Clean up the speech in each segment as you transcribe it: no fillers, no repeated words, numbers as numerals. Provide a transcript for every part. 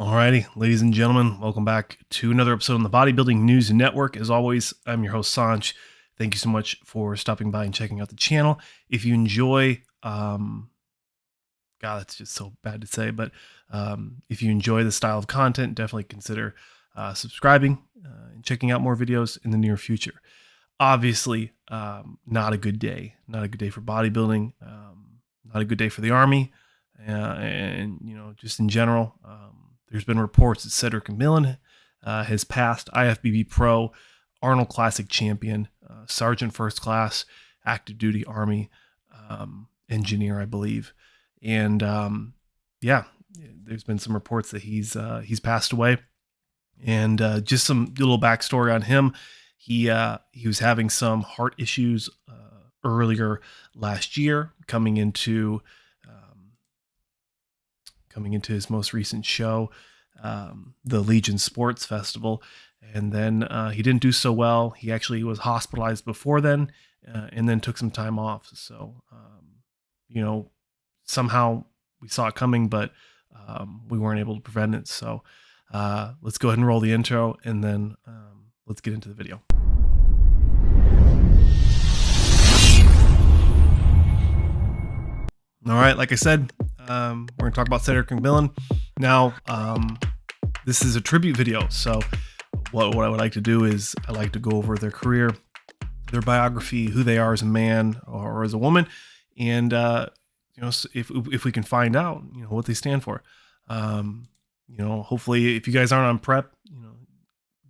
Alrighty, ladies and gentlemen, welcome back to another episode on the Bodybuilding News Network. As always, I'm your host, Saunch. Thank you so much for stopping by and checking out the channel. If you enjoy, God, that's just so bad to say, but if you enjoy the style of content, definitely consider subscribing and checking out more videos in the near future. Obviously, not a good day. Not a good day for bodybuilding. Not a good day for the Army, and just in general. There's been reports that Cedric McMillian has passed IFBB Pro, Arnold Classic champion, Sergeant First Class, active duty Army engineer, I believe. And there's been some reports that he's passed away. And just some little backstory on him. He was having some heart issues earlier last year, coming into his most recent show, the Legion Sports Festival. And then he didn't do so well. He actually was hospitalized before then, and then took some time off. So, somehow we saw it coming, but we weren't able to prevent it. So let's go ahead and roll the intro, and then let's get into the video. All right, like I said, we're going to talk about Cedric McMillian. Now, this is a tribute video, so what I would like to do is I like to go over their career, their biography, who they are as a man or as a woman, and if we can find out, what they stand for. Hopefully, if you guys aren't on prep,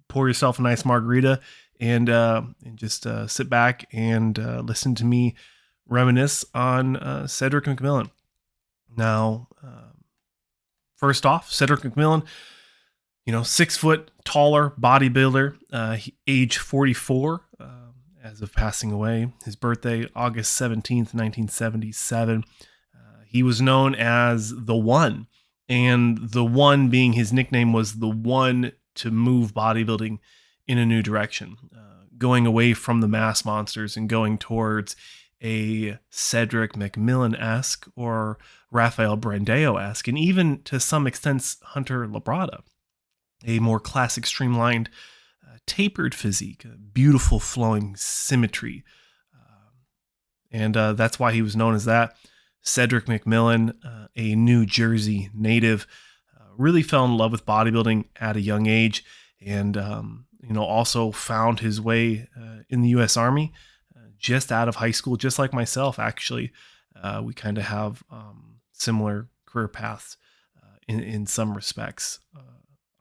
pour yourself a nice margarita and just sit back and listen to me reminisce on Cedric McMillian. Now, first off, Cedric McMillian, 6 foot taller bodybuilder, age 44, as of passing away. His birthday, August 17th, 1977. He was known as the One, and the One being his nickname was the one to move bodybuilding in a new direction, going away from the mass monsters and going towards a Cedric McMillian-esque or Rafael Brandao-esque, and even to some extent Hunter Labrada, a more classic, streamlined, tapered physique, beautiful flowing symmetry. And that's why he was known as that. Cedric McMillian, a New Jersey native, really fell in love with bodybuilding at a young age, and also found his way in the U.S. Army just out of high school, just like myself. Actually, we kind of have similar career paths in some respects.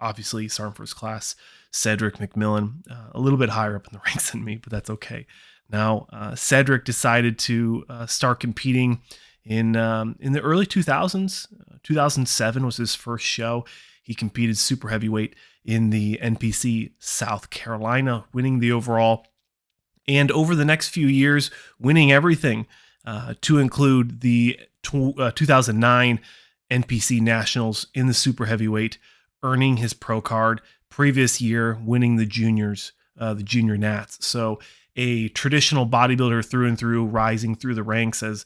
Obviously, Sergeant First Class Cedric McMillian, a little bit higher up in the ranks than me, but that's okay. Now, Cedric decided to start competing in the early 2000s. 2007 was his first show. He competed super heavyweight in the NPC South Carolina, winning the overall. And over the next few years, winning everything, to include the 2009 NPC Nationals in the super heavyweight, earning his pro card. Previous year, winning the juniors, the junior Nats. So a traditional bodybuilder through and through, rising through the ranks as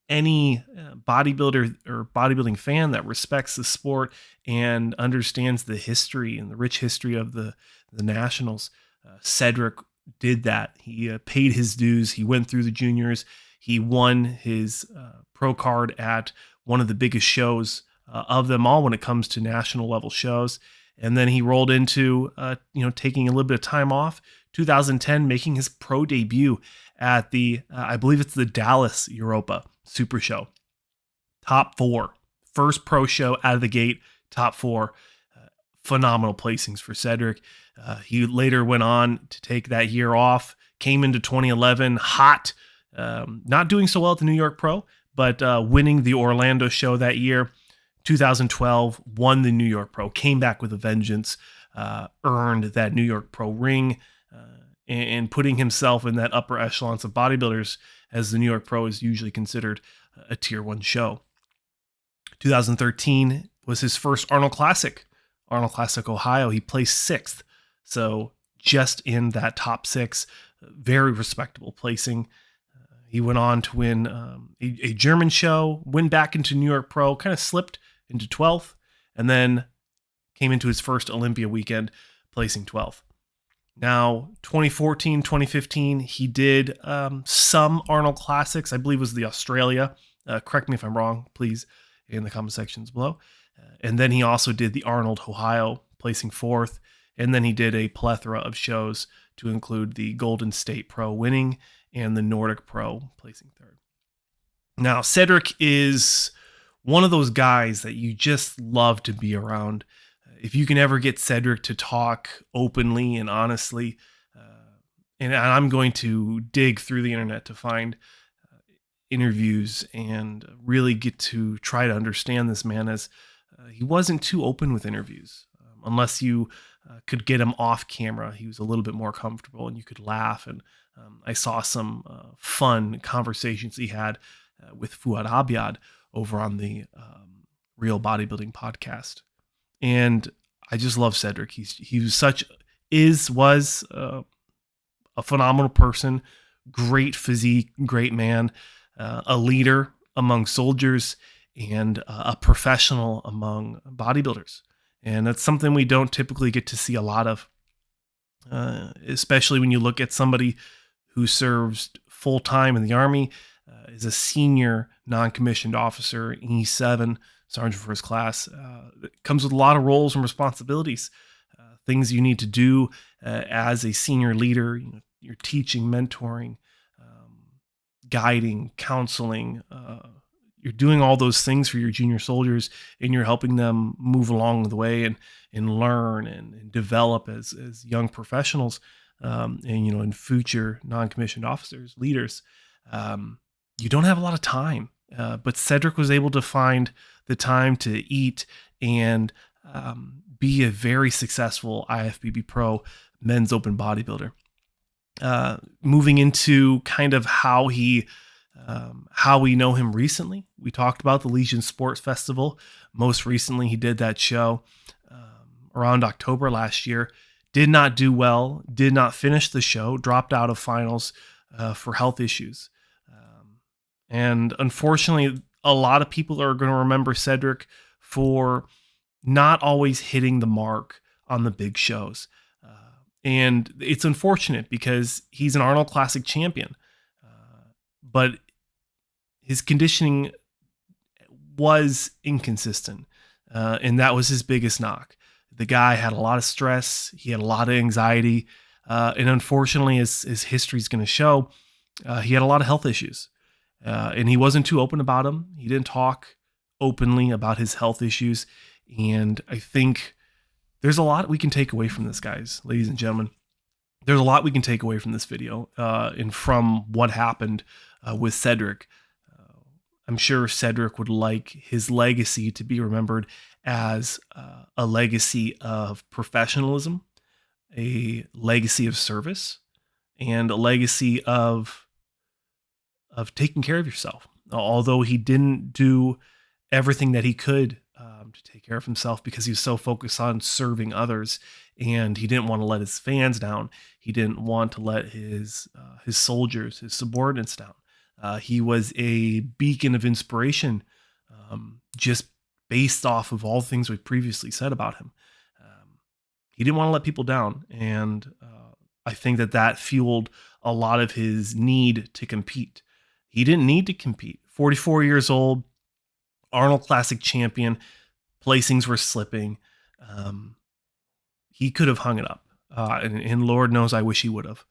any bodybuilder or bodybuilding fan that respects the sport and understands the history and the rich history of the Nationals. Cedric did that. He paid his dues. He went through the juniors. He won his pro card at one of the biggest shows of them all when it comes to national level shows. And then he rolled into, taking a little bit of time off. 2010, making his pro debut at the, I believe it's the Dallas Europa Super Show. Top 4. First pro show out of the gate, top 4. Phenomenal placings for Cedric. He later went on to take that year off, came into 2011 hot, not doing so well at the New York Pro, but winning the Orlando show that year. 2012, won the New York Pro, came back with a vengeance, earned that New York Pro ring, and putting himself in that upper echelons of bodybuilders, as the New York Pro is usually considered a tier 1 show. 2013 was his first Arnold Classic Ohio. He placed 6th. So just in that top 6, very respectable placing. He went on to win a German show, went back into New York Pro, kind of slipped into 12th, and then came into his first Olympia weekend, placing 12th. Now, 2014, 2015, he did some Arnold Classics. I believe it was the Australia. Correct me if I'm wrong, please, in the comment sections below. And then he also did the Arnold Ohio, placing 4th. And then he did a plethora of shows to include the Golden State Pro winning and the Nordic Pro placing 3rd. Now, Cedric is one of those guys that you just love to be around. If you can ever get Cedric to talk openly and honestly, and I'm going to dig through the internet to find interviews and really get to try to understand this man, as he wasn't too open with interviews. Unless you could get him off camera, he was a little bit more comfortable and you could laugh. And I saw some fun conversations he had with Fuad Abiad over on the Real Bodybuilding podcast. And I just love Cedric. He was a phenomenal person, great physique, great man, a leader among soldiers, and a professional among bodybuilders. And that's something we don't typically get to see a lot of, especially when you look at somebody who serves full time in the Army, is a senior non-commissioned officer in E7, Sergeant First Class. It comes with a lot of roles and responsibilities, things you need to do as a senior leader. You're teaching, mentoring, guiding, counseling. You're doing all those things for your junior soldiers, and you're helping them move along the way and learn and develop as young professionals, and future non-commissioned officers, leaders. You don't have a lot of time, but Cedric was able to find the time to eat and be a very successful IFBB Pro men's open bodybuilder. Moving into kind of how we know him recently, we talked about the Legion Sports Festival. Most recently, he did that show around October last year. Did not do well, did not finish the show, dropped out of finals for health issues. And unfortunately, a lot of people are going to remember Cedric for not always hitting the mark on the big shows. And it's unfortunate because he's an Arnold Classic champion. But his conditioning was inconsistent. And that was his biggest knock. The guy had a lot of stress. He had a lot of anxiety. And unfortunately, as history is going to show, he had a lot of health issues. And he wasn't too open about them. He didn't talk openly about his health issues. And I think there's a lot we can take away from this, guys, ladies and gentlemen. There's a lot we can take away from this video and from what happened with Cedric. I'm sure Cedric would like his legacy to be remembered as a legacy of professionalism, a legacy of service, and a legacy of taking care of yourself. Although he didn't do everything that he could to take care of himself because he was so focused on serving others, and he didn't want to let his fans down. He didn't want to let his soldiers, his subordinates down. He was a beacon of inspiration, just based off of all the things we've previously said about him. He didn't want to let people down, and I think that fueled a lot of his need to compete. He didn't need to compete. 44 years old, Arnold Classic champion, placings were slipping. He could have hung it up, and Lord knows I wish he would have.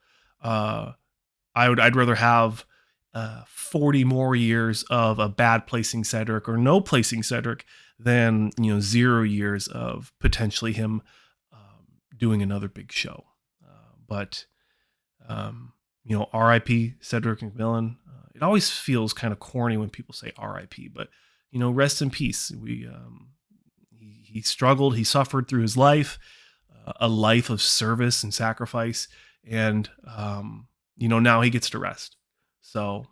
I'd rather have 40 more years of a bad placing Cedric or no placing Cedric than 0 years of potentially him doing another big show. But R.I.P. Cedric McMillian. It always feels kind of corny when people say R.I.P. But rest in peace. He struggled. He suffered through his life, a life of service and sacrifice, and now he gets to rest. So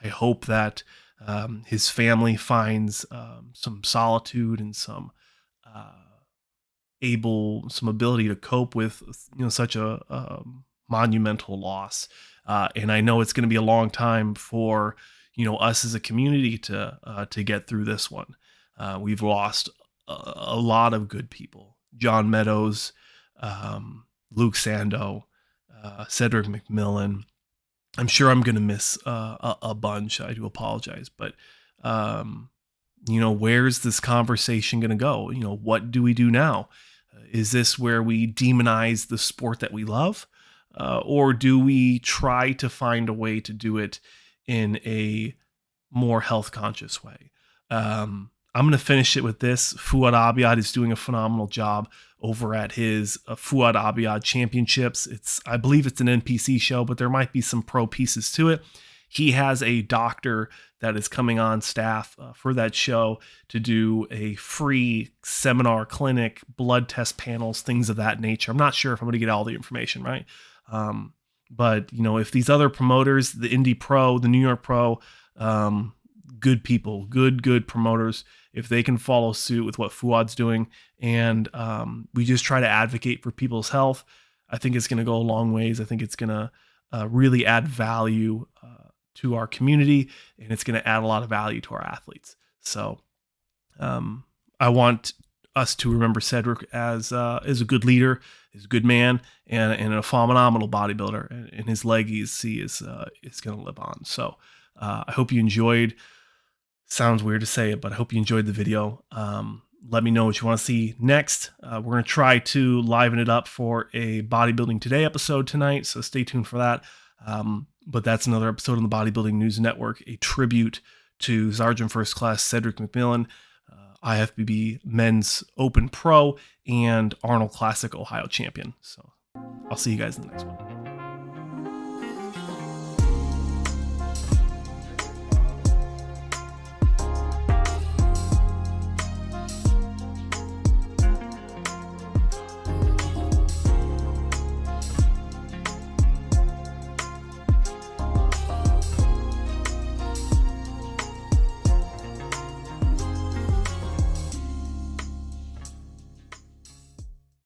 I hope that his family finds some solitude and some ability to cope with such a monumental loss. And I know it's going to be a long time for us as a community to get through this one. We've lost a lot of good people, John Meadows, Luke Sando, Cedric McMillian. I'm sure I'm going to miss a bunch. I do apologize, but where's this conversation going to go? What do we do now? Is this where we demonize the sport that we love? Or do we try to find a way to do it in a more health conscious way? I'm going to finish it with this. Fouad Abiad is doing a phenomenal job over at his Fouad Abiad Championships. I believe it's an NPC show, but there might be some pro pieces to it. He has a doctor that is coming on staff for that show to do a free seminar, clinic, blood test panels, things of that nature. I'm not sure if I'm going to get all the information right. But if these other promoters, the Indie Pro, the New York Pro, good people, good promoters, if they can follow suit with what Fouad's doing, and we just try to advocate for people's health, I think it's going to go a long ways. I think it's going to really add value to our community, and it's going to add a lot of value to our athletes. So I want us to remember Cedric as a good leader, as a good man, and a phenomenal bodybuilder, and his legacy is going to live on. So I hope you enjoyed. Sounds weird to say it, but I hope you enjoyed the video. Let me know what you want to see next. We're going to try to liven it up for a Bodybuilding Today episode tonight, so stay tuned for that. But that's another episode on the Bodybuilding News Network, a tribute to Sergeant First Class Cedric McMillian, IFBB Men's Open Pro, and Arnold Classic Ohio champion. So I'll see you guys in the next one.